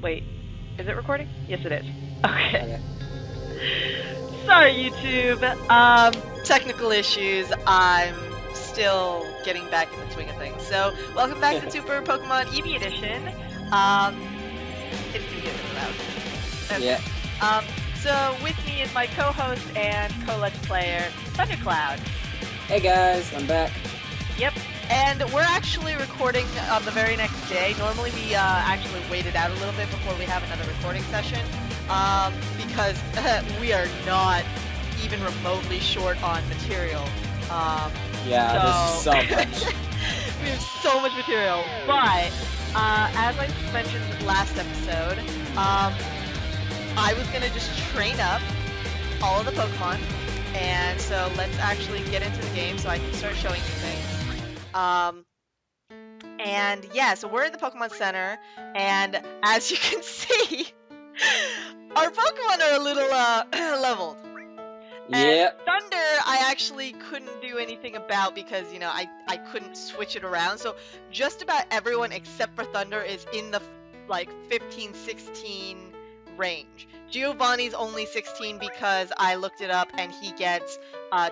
Wait, is it recording? Yes, it is. Okay. Sorry, YouTube. Technical issues. I'm still getting back in the swing of things. So, welcome back to Super Pokemon Eevee Edition. It's too good loud. Okay. Yeah. So with me is my co-host and co-let's player, ThunderCloud. Hey guys, I'm back. Yep. And we're actually recording on the very next day. Normally we actually waited out a little bit before we have another recording session, because we are not even remotely short on material. There's so much. We have so much material. But as I mentioned last episode, I was gonna just train up all of the Pokemon, and so let's actually get into the game so I can start showing you things. And yeah, so we're in the Pokemon Center, and as you can see, our Pokemon are a little leveled. Yeah. Thunder, I actually couldn't do anything about because, you know, I couldn't switch it around. So just about everyone except for Thunder is in the like 15, 16 range. Giovanni's only 16 because I looked it up and he gets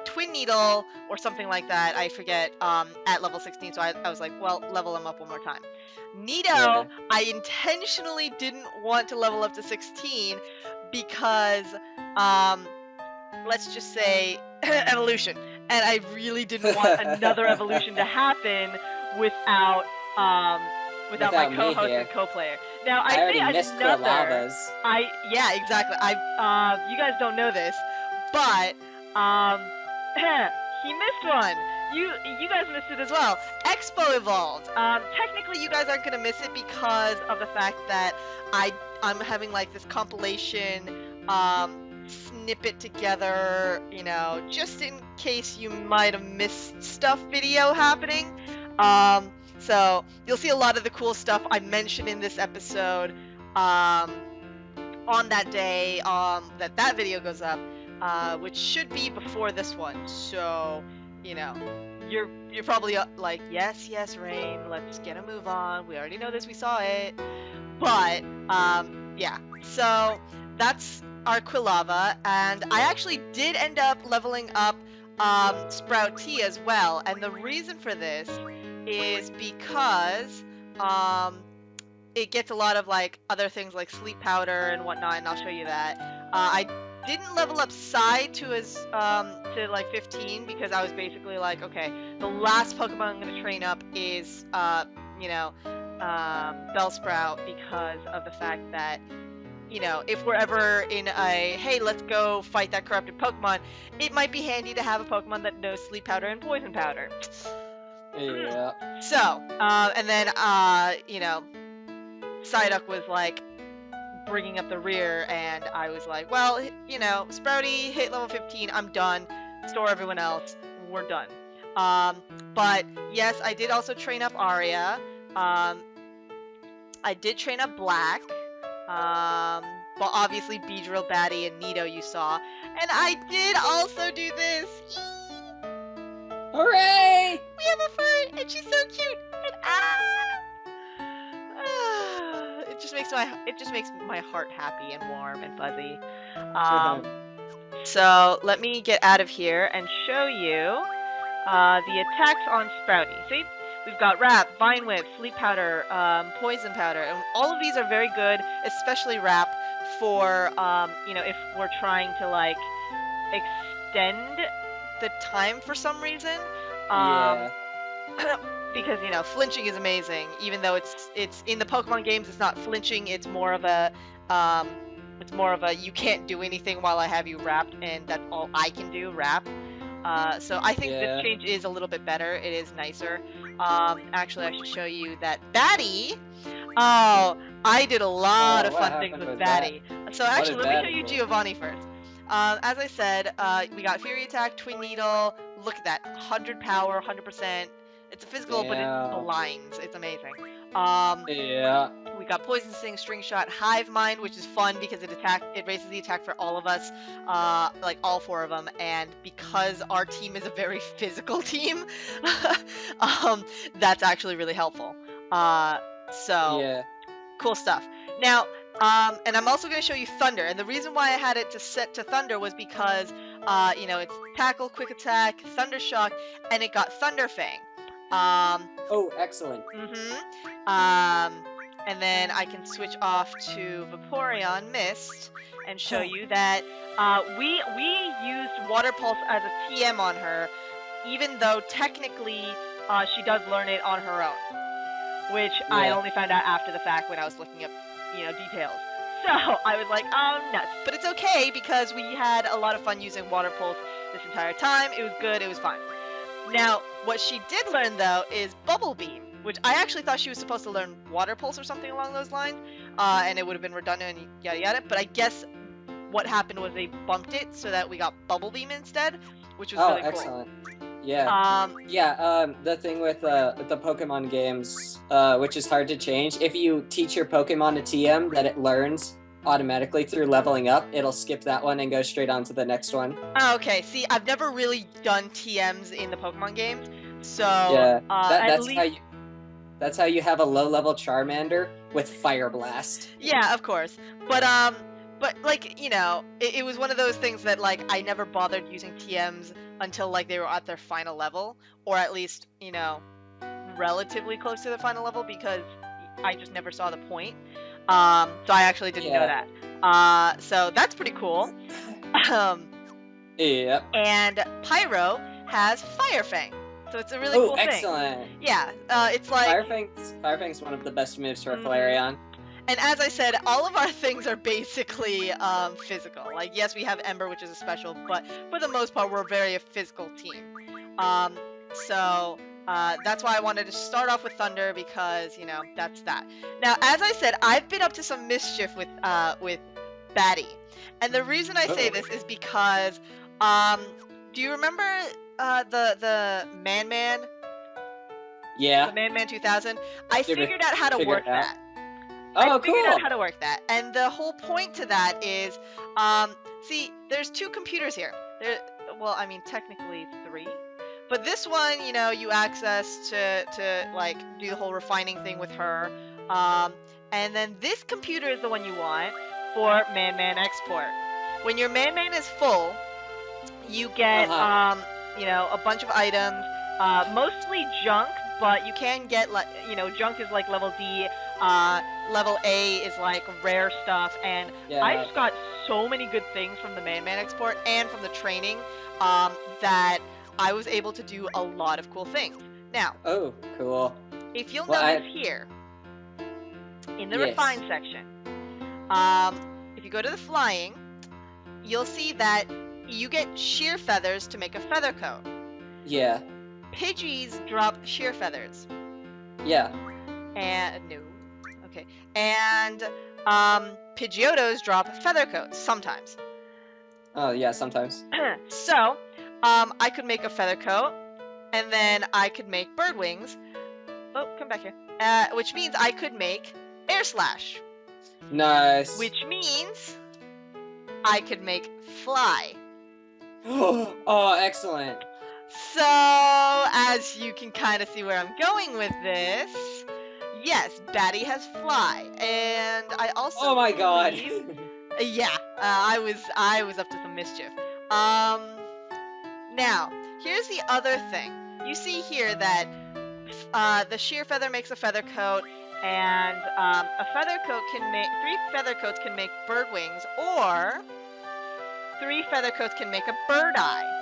Twin Needle or something like that, I forget, at level 16, so I was like, well, level him up one more time. Nito, I intentionally didn't want to level up to 16 because, let's just say, evolution. And I really didn't want another evolution to happen without my co-host and co-player. Now I already say missed another. Quilavas. Yeah, exactly. You guys don't know this, but he missed one. You guys missed it as well. Expo evolved. Technically you guys aren't gonna miss it because of the fact that I'm having like this compilation snippet together, you know, just in case you might have missed stuff video happening. So you'll see a lot of the cool stuff I mentioned in this episode on that day that video goes up, which should be before this one. So, you know, you're probably like, yes, Rain, let's get a move on. We already know this, we saw it. But yeah, so that's our Quilava, and I actually did end up leveling up Sprout T as well, and the reason for this is because it gets a lot of like other things like sleep powder and whatnot, and I'll show you that. I didn't level up Psy to his to like 15 because I was basically like, okay, the last Pokemon I'm gonna train up is you know, Bellsprout, because of the fact that, you know, if we're ever in a, hey, let's go fight that corrupted Pokemon, it might be handy to have a Pokemon that knows Sleep Powder and Poison Powder. Yeah. So, and then, you know, Psyduck was, like, bringing up the rear, and I was like, well, you know, Sprouty, hit level 15, I'm done. Store everyone else, we're done. But, yes, I did also train up Aria. I did train up Black. But obviously Beedrill, Batty, and Nito you saw. And I did also do this! Hooray! We have a fur, and she's so cute! And it just makes my heart happy and warm and fuzzy. So let me get out of here and show you the attacks on Sprouty. See? We've got Wrap, Vine Whip, Sleep Powder, Poison Powder, and all of these are very good, especially Wrap for, you know, if we're trying to, like, extend the time for some reason. Because, you know, flinching is amazing, even though it's in the Pokemon games, it's not flinching, it's more of a, you can't do anything while I have you wrapped, and that's all I can do, Wrap. So I think this change is a little bit better. It is nicer. Actually, I should show you that Batty. Oh, I did a lot of fun things with Batty. So actually, let me show you Giovanni first. As I said, we got Fury Attack, Twin Needle. Look at that, 100 power, 100%. It's a physical, but it blinds. It's amazing. We got Poison Sting, String Shot, Hive Mind, which is fun because it raises the attack for all of us, like all 4 of them, and because our team is a very physical team, that's actually really helpful. So, cool stuff. Now, And I'm also going to show you Thunder. And the reason why I had it to set to Thunder was because, you know, it's Tackle, Quick Attack, Thunder Shock, and it got Thunder Fang. Oh, excellent. And then I can switch off to Vaporeon Mist and show you that we used Water Pulse as a TM on her, even though technically she does learn it on her own, which I only found out after the fact when I was looking up, you know, details. So I was like, oh, nuts. But it's okay because we had a lot of fun using Water Pulse this entire time. It was good. It was fine. Now, what she did learn, though, is Bubble Beam, which I actually thought she was supposed to learn Water Pulse or something along those lines, and it would have been redundant and yada yada. But I guess what happened was they bumped it so that we got Bubble Beam instead, which was really cool. Excellent. Yeah. The thing with the Pokemon games, which is hard to change, if you teach your Pokemon a TM that it learns automatically through leveling up, it'll skip that one and go straight on to the next one. Oh, okay. See, I've never really done TMs in the Pokemon games, so yeah, that's how you have a low-level Charmander with Fire Blast. Yeah, of course. But like, you know, it was one of those things that like I never bothered using TMs until like they were at their final level, or at least, you know, relatively close to the final level, because I just never saw the point. So I actually didn't know that. So that's pretty cool. Yeah. And Pyro has Fire Fang. So it's a really cool thing. Excellent. Yeah, it's like Fire Fang's one of the best moves for Flareon. And as I said, all of our things are basically physical. Like, yes, we have Ember, which is a special, but for the most part, we're a very physical team. So that's why I wanted to start off with Thunder, because, you know, that's that. Now, as I said, I've been up to some mischief with Batty. And the reason I say this is because, do you remember the Man-Man? Yeah. The Man-Man 2000? I figured out how to work that. Oh, I figured out how to work that. And the whole point to that is, see, there's two computers here. Well, I mean, technically 3. But this one, you know, you access to like, do the whole refining thing with her. And then this computer is the one you want for Man-Man export. When your Man-Man is full, you get, you know, a bunch of items, mostly junk, but you can get, like, you know, junk is like level D, level A is like rare stuff, and I just got so many good things from the Man-Man export and from the training, that I was able to do a lot of cool things. Now, oh, cool. If you'll notice here, in the refine section, if you go to the flying, you'll see that you get sheer feathers to make a feather coat. Yeah. Pidgeys drop sheer feathers. Yeah. And no. Okay. And Pidgeotos drop feather coats sometimes. Oh yeah, sometimes. So, I could make a feather coat, and then I could make bird wings. Oh, come back here. Which means I could make air slash. Nice. Which means I could make fly. Oh, excellent. So, as you can kind of see where I'm going with this, yes, Batty has fly, and I also oh my god. Yeah, I was up to some mischief. Now, here's the other thing. You see here that the sheer feather makes a feather coat, and a feather coat can make 3 feather coats can make bird wings, or 3 feather coats can make a bird eye.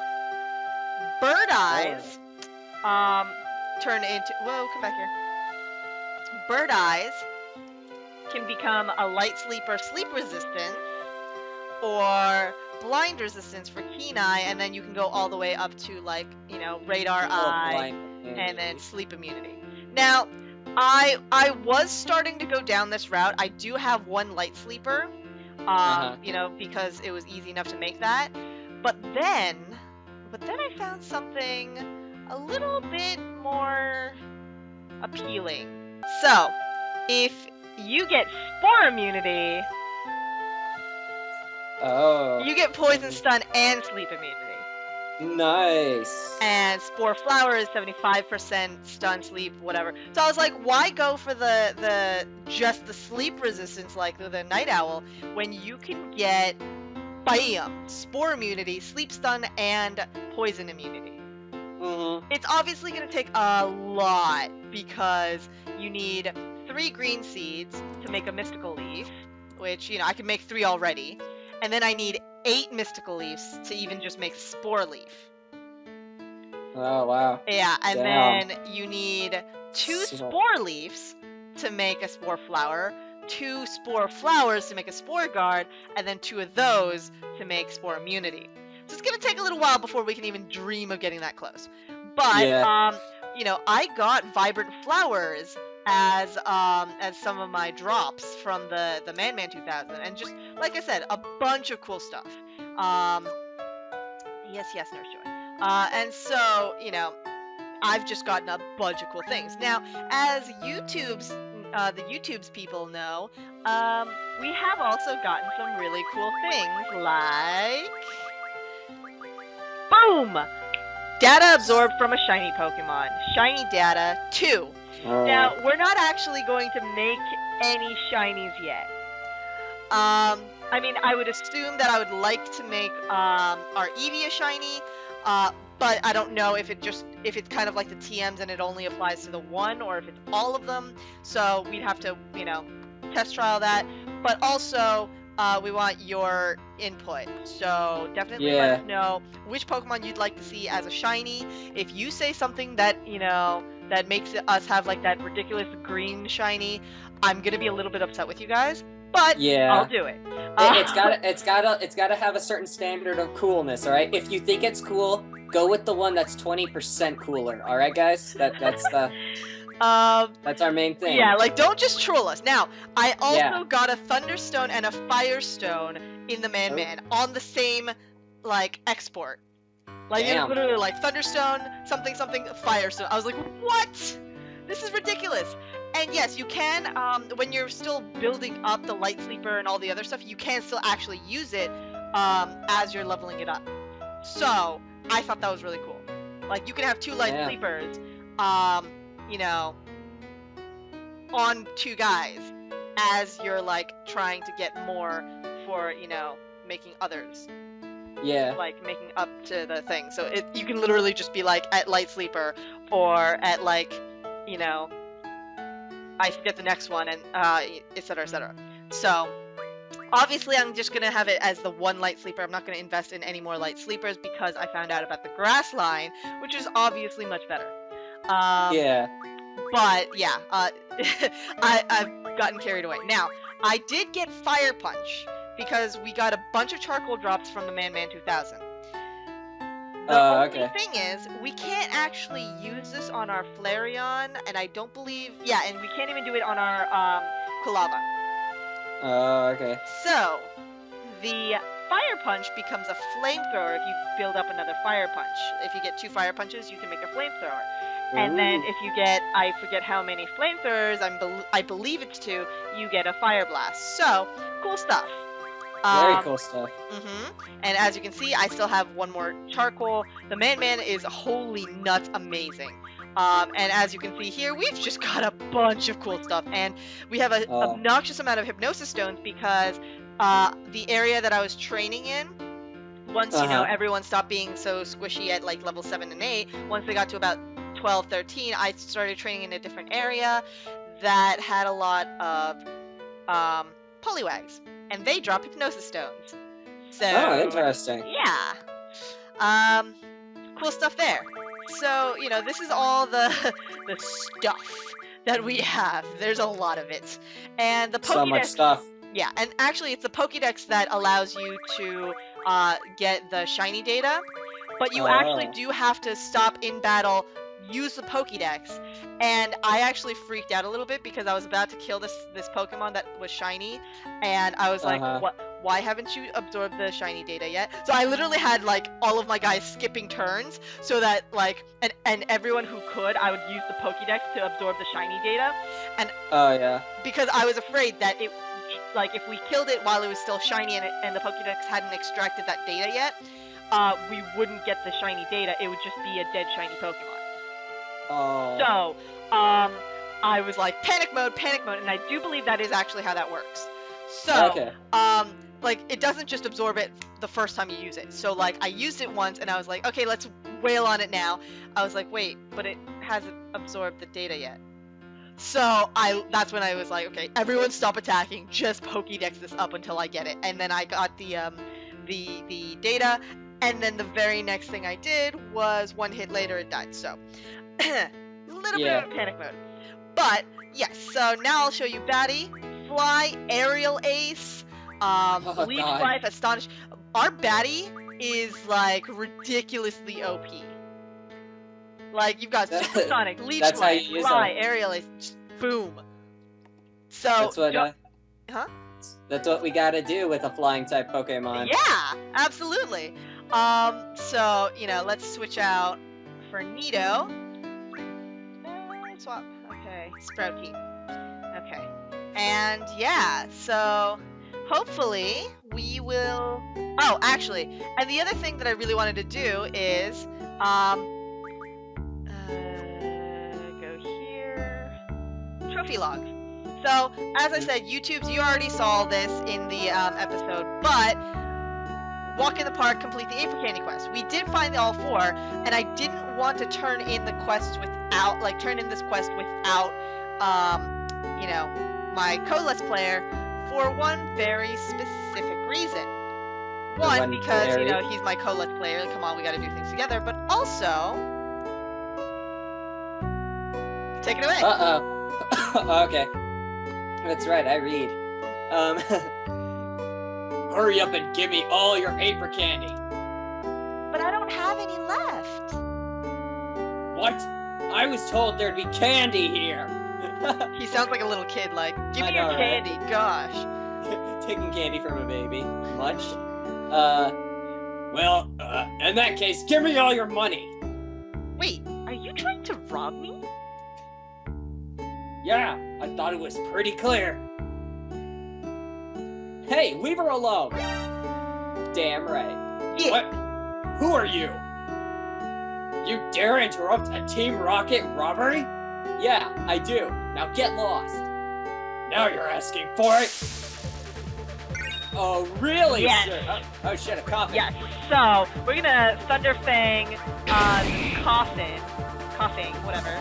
Bird eyes turn into come back here. Bird eyes can become a light sleeper, sleep resistance, or blind resistance for keen eye, and then you can go all the way up to, like, you know, radar eye, and then sleep immunity. Now, I was starting to go down this route. I do have 1 light sleeper, you know, because it was easy enough to make that. But then I found something a little bit more appealing. So, if you get spore immunity, you get poison stun and sleep immunity. Nice. And Spore Flower is 75% stun, sleep, whatever. So I was like, why go for just the sleep resistance like the Night Owl when you can get Bam, Spore immunity, sleep stun, and poison immunity? It's obviously going to take a lot because you need 3 green seeds to make a mystical leaf, which, you know, I can make 3 already. And then I need 8 mystical leaves to even just make Spore leaf. Oh, wow. Yeah, and then you need 2 Spore leaves to make a Spore Flower, 2 Spore Flowers to make a Spore Guard, and then 2 of those to make Spore Immunity. So it's going to take a little while before we can even dream of getting that close. But, you know, I got Vibrant Flowers as some of my drops from the Man 2000, and just, like I said, a bunch of cool stuff. Yes, Nurse Joy. And so, you know, I've just gotten a bunch of cool things. Now, as the YouTube's people know, we have also gotten some really cool things, like... Boom! Data absorbed from a shiny Pokemon. Shiny data 2. Now, we're not actually going to make any shinies yet. I mean, I would assume that I would like to make our Eevee a shiny, but I don't know if it's kind of like the TMs and it only applies to the one, or if it's all of them. So we'd have to, you know, test trial that. But also, we want your input. So definitely let us know which Pokemon you'd like to see as a shiny. If you say something that, you know, that makes us have like that ridiculous green shiny, I'm gonna be a little bit upset with you guys. But I'll do it. It's gotta have a certain standard of coolness, all right? If you think it's cool, go with the one that's 20% cooler, all right, guys? That's our main thing. Yeah, like, don't just troll us. Now, I also got a Thunderstone and a Firestone in the Man on the same, like, export. Like, it's literally like Thunderstone, something, Firestone. I was like, what? This is ridiculous. And yes, you can, when you're still building up the Light Sleeper and all the other stuff, you can still actually use it as you're leveling it up. So, I thought that was really cool. Like, you can have 2 Light Sleepers, you know, on 2 guys as you're, like, trying to get more for, you know, making others. Yeah. Like, making up to the thing. So, you can literally just be, like, at Light Sleeper, or at, like, you know, I forget the next one, and etc, etc. So, obviously I'm just gonna have it as the 1 Light Sleeper. I'm not gonna invest in any more Light Sleepers because I found out about the Grass line, which is obviously much better. But yeah, I've gotten carried away. Now, I did get Fire Punch because we got a bunch of charcoal drops from the Man 2000. The only thing is, we can't actually use this on our Flareon, and I don't believe... Yeah, and we can't even do it on our Kulava. Okay. So, the Fire Punch becomes a flamethrower if you build up another Fire Punch. If you get 2 Fire Punches, you can make a flamethrower. And then if you get, I forget how many flamethrowers, I believe it's 2, you get a Fire Blast. So, cool stuff. Very cool stuff. And as you can see, I still have 1 more charcoal. The Man is holy nuts amazing. And as you can see here, we've just got a bunch of cool stuff. And we have an obnoxious amount of Hypnosis Stones because the area that I was training in, once, you know, everyone stopped being so squishy at like level 7 and 8, once they got to about 12, 13, I started training in a different area that had a lot of Poliwags. And they drop Hypnosis Stones. So, interesting. Yeah. Cool stuff there. So, you know, this is all the stuff that we have. There's a lot of it. And the Pokédex... So much stuff. Yeah, and actually it's the Pokédex that allows you to get the shiny data. But you actually do have to stop in battle, use the Pokédex, and I actually freaked out a little bit because I was about to kill this Pokemon that was shiny, and I was like, what? Why haven't you absorbed the shiny data yet? So I literally had like all of my guys skipping turns so that like, and everyone who could, I would use the Pokédex to absorb the shiny data, and because I was afraid that it, like, if we killed it while it was still shiny and the Pokédex hadn't extracted that data yet, we wouldn't get the shiny data. It would just be a dead shiny Pokemon. Oh. So, I was like, panic mode, and I do believe that is actually how that works. So, okay. Like, it doesn't just absorb it the first time you use it. So, like, I used it once, and I was like, okay, let's wail on it now. I was like, wait, but it hasn't absorbed the data yet. So, that's when I was like, okay, everyone stop attacking, just Pokédex this up until I get it. And then I got the data, and then the very next thing I did was 1 hit later it died, so... a little bit of a panic mode. But, yes, so now I'll show you Batty, Fly, Aerial Ace, Leech Life, Astonish. Our Batty is, like, ridiculously OP. Like, you've got Supersonic, Leech Life, Fly, Aerial Ace, just boom. So, that's what, that's what we gotta do with a flying type Pokemon. Yeah, absolutely. So, you know, let's switch out for Nido. Swap. Okay, Sprout Key. Okay. And yeah, so hopefully we will... Oh, actually, and the other thing that I really wanted to do is, go here, trophy logs. So, as I said, YouTubes, you already saw this in the episode, but walk in the park, complete the April Candy quest. We did find all 4, and I didn't want to turn in the quests without, like, turn in this quest without, you know, my co-let's player for one very specific reason. One, because, you know, he's my co-let's player, like, come on, we gotta do things together, but also... Take it away! Uh-oh. Okay. That's right, I read. Hurry up and give me all your paper candy. But I don't have any left. What? I was told there'd be candy here. He sounds like a little kid, like, give me your candy, right? Gosh. Taking candy from a baby. Much? Well, in that case, give me all your money. Wait, are you trying to rob me? Yeah, I thought it was pretty clear. Hey, leave her alone! Damn right. Yeah. What? Who are you? You dare interrupt a Team Rocket robbery? Yeah, I do. Now get lost. Now you're asking for it? Oh, really? Yes. Sir? Oh shit, a coffin. Yes, so we're gonna Thunderfang coughing, whatever.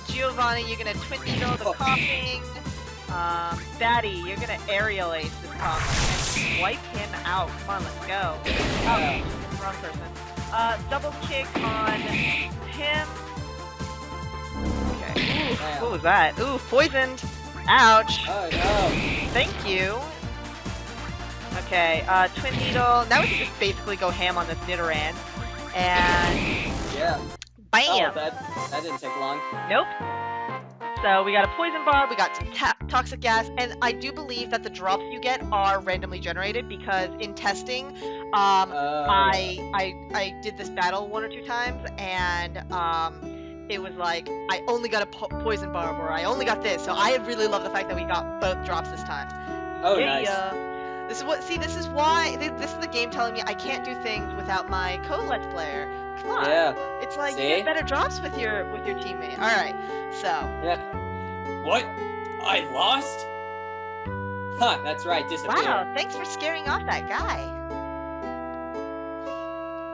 Giovanni, you're gonna Twin Needle the coughing. Batty, you're gonna Aerial Ace this coughing and wipe him out. Come on, let's go. Oh, wrong person. Double kick on him. Okay. Ooh, what was that? Ooh, poisoned. Ouch. Oh no. Thank you. Okay, Twin Needle. Now we can just basically go ham on this Nidoran. And... yeah. Bam! Oh, that didn't take long. Nope. So we got a Poison Barb, we got some Toxic Gas, and I do believe that the drops you get are randomly generated because in testing, I did this battle 1 or 2 times, and it was like, I only got a Poison Barb, or I only got this, so I really love the fact that we got both drops this time. Oh, nice. This is what, see, this is why, this is the game telling me I can't do things without my co-let's player. Come on. Yeah. It's like, you get better drops with your teammate. Alright, so. Yeah. What? I lost? Huh, that's right, disappeared. Wow, thanks for scaring off that guy.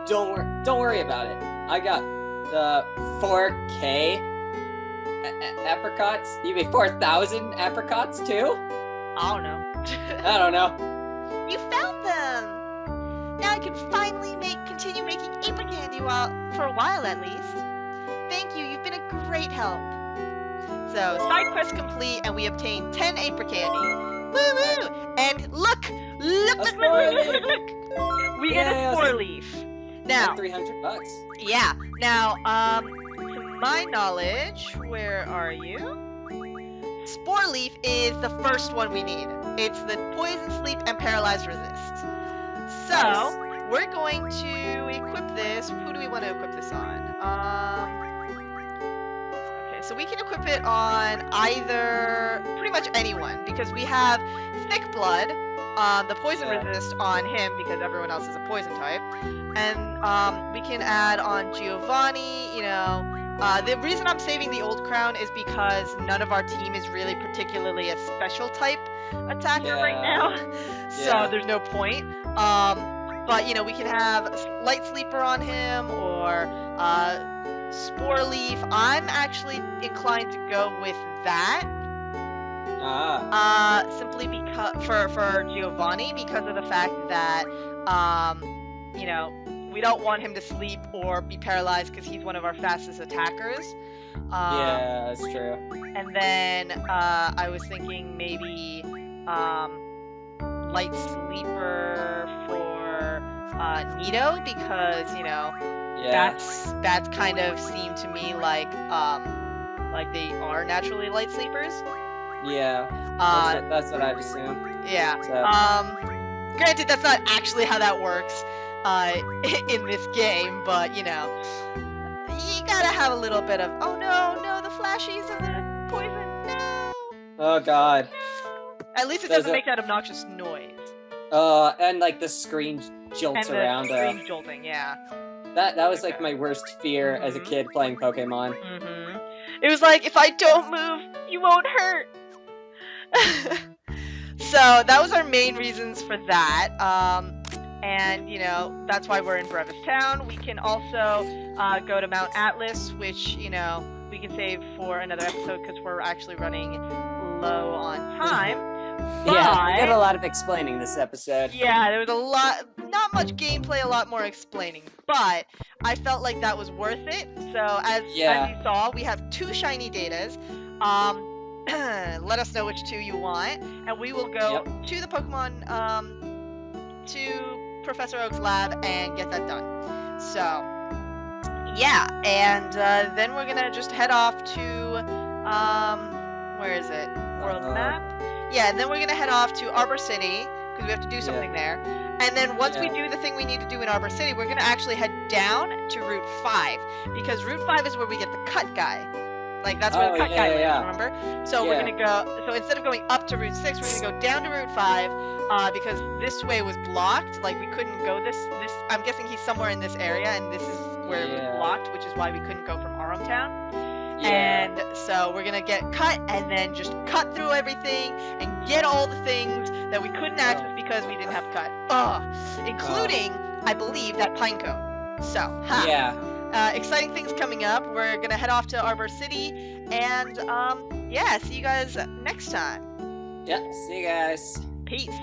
Don't worry about it. I got the 4K apricots. You mean 4,000 apricots too? I don't know. I don't know. You found them! Now I can finally continue making April Candy for a while at least. Thank you, you've been a great help. So, side quest complete, and we obtained 10 April Candy. Woo woo! And look! Look! We get a Spore Leaf. Now, $300. Yeah. Now, to my knowledge, where are you? Spore Leaf is the first one we need. It's the Poison, Sleep, and Paralyze Resist. So, we're going to equip this. Who do we want to equip this on? Okay, so we can equip it on either, pretty much anyone, because we have Thick Blood, the poison resist on him because everyone else is a poison type. And we can add on Giovanni, you know. The reason I'm saving the old crown is because none of our team is really particularly a special type attacker right now. So there's no point. But, you know, we can have Light Sleeper on him or Spore Leaf. I'm actually inclined to go with that. Simply because for Giovanni, because of the fact that you know, we don't want him to sleep or be paralyzed because he's one of our fastest attackers. Yeah, that's true. And then I was thinking maybe Light Sleeper for Nito because, you know, that's kind of seemed to me like they are naturally light sleepers. Yeah, that's what I'd assume. Yeah. So. Granted, that's not actually how that works in this game, but, you know, you gotta have a little bit of, oh no, the flashies of the poison, no! Oh god. At least it doesn't make that obnoxious noise. And like the screen jolts around. And the screen jolting, yeah. That was like my worst fear as a kid playing Pokemon. It was like, if I don't move, you won't hurt! So that was our main reasons for that. And, you know, that's why we're in Brevis Town. We can also go to Mount Atlas, which, you know, we can save for another episode because we're actually running low on time. Yeah, we did a lot of explaining this episode. Yeah, there was a lot, not much gameplay, a lot more explaining, but I felt like that was worth it. So as you saw, we have 2 shiny datas. Let us know which 2 you want, and we will go to the Pokemon, to Professor Oak's lab and get that done. So, yeah, and then we're gonna just head off to, where is it? World map? Yeah, and then we're gonna head off to Arbor City, because we have to do something there. And then once we do the thing we need to do in Arbor City, we're gonna actually head down to Route 5, because Route 5 is where we get the cut guy. Like, that's where the cut guy lives, remember? So we're gonna go, so instead of going up to Route 6, we're gonna go down to Route 5, because this way was blocked, like, we couldn't go this, I'm guessing he's somewhere in this area, and this is where it was blocked, which is why we couldn't go from Arum Town. And so we're gonna get cut, and then just cut through everything, and get all the things that we couldn't access because we didn't have cut. Including, I believe, that pine cone. So, exciting things coming up. We're gonna head off to Arbor City, and see you guys next time. Yeah, see you guys. Peace.